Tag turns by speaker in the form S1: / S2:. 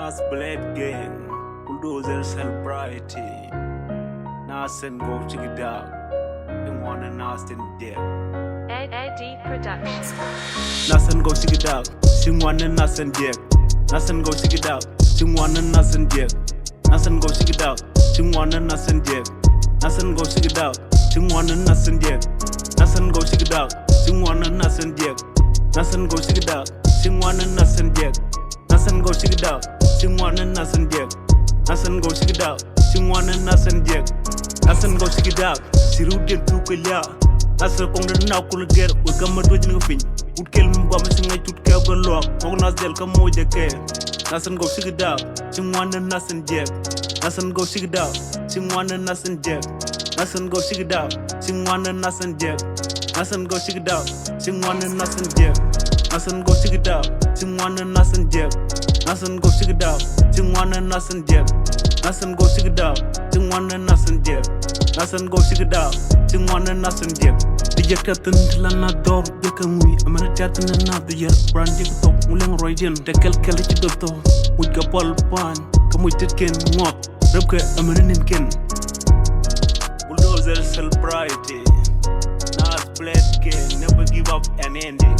S1: naath blade gang, Bulldozer celebrity. Naath and go check it out. And one and naath in dead.
S2: Eddie Productions.
S1: Naath and go check it out. Sing one and naath and dead. Naath and go check it out. Sing one and naath and dead. Naath and go check it out. Sing one and naath and dead. Naath and go check it out. Sing one and naath and dead. Naath and go check it out. Sing one and naath and dead. Naath and go check it out. Sing one and naath and dead. Naath and go check it out. Sing one and naath and dead. Naath and go check it out. Sing one and naath and dead. Naath and go check it out. Siru den tu kelya. Naath kong den na kul ger we gamma do jing fin. Ut kel mu gam sing ay tut ke go lok. Kong naath del ka mo je ke. Naath and go check it out. Sing one and naath and dead. Naath and go check it out. Sing one and naath and dead. Naath and go check it out. Sing one and naath and dead. Naath and go check it out. Sing one and naath and dead. Naath and go check it out. Sing one and naath and dead. Naath and go check it out. Sing one and naath and dead. Naath and go check it out. Sing one and naath and dead. Naath and go check it out. Sing one and naath and dead. Dijekatan lana dor jekamui amana tatan na de yer brand jekto muleng roiden de kel ci dotto mujga pol pan kamuy tetken ngot rebke amana nin ken Bulldozer celebrity naath blade king never give up an ending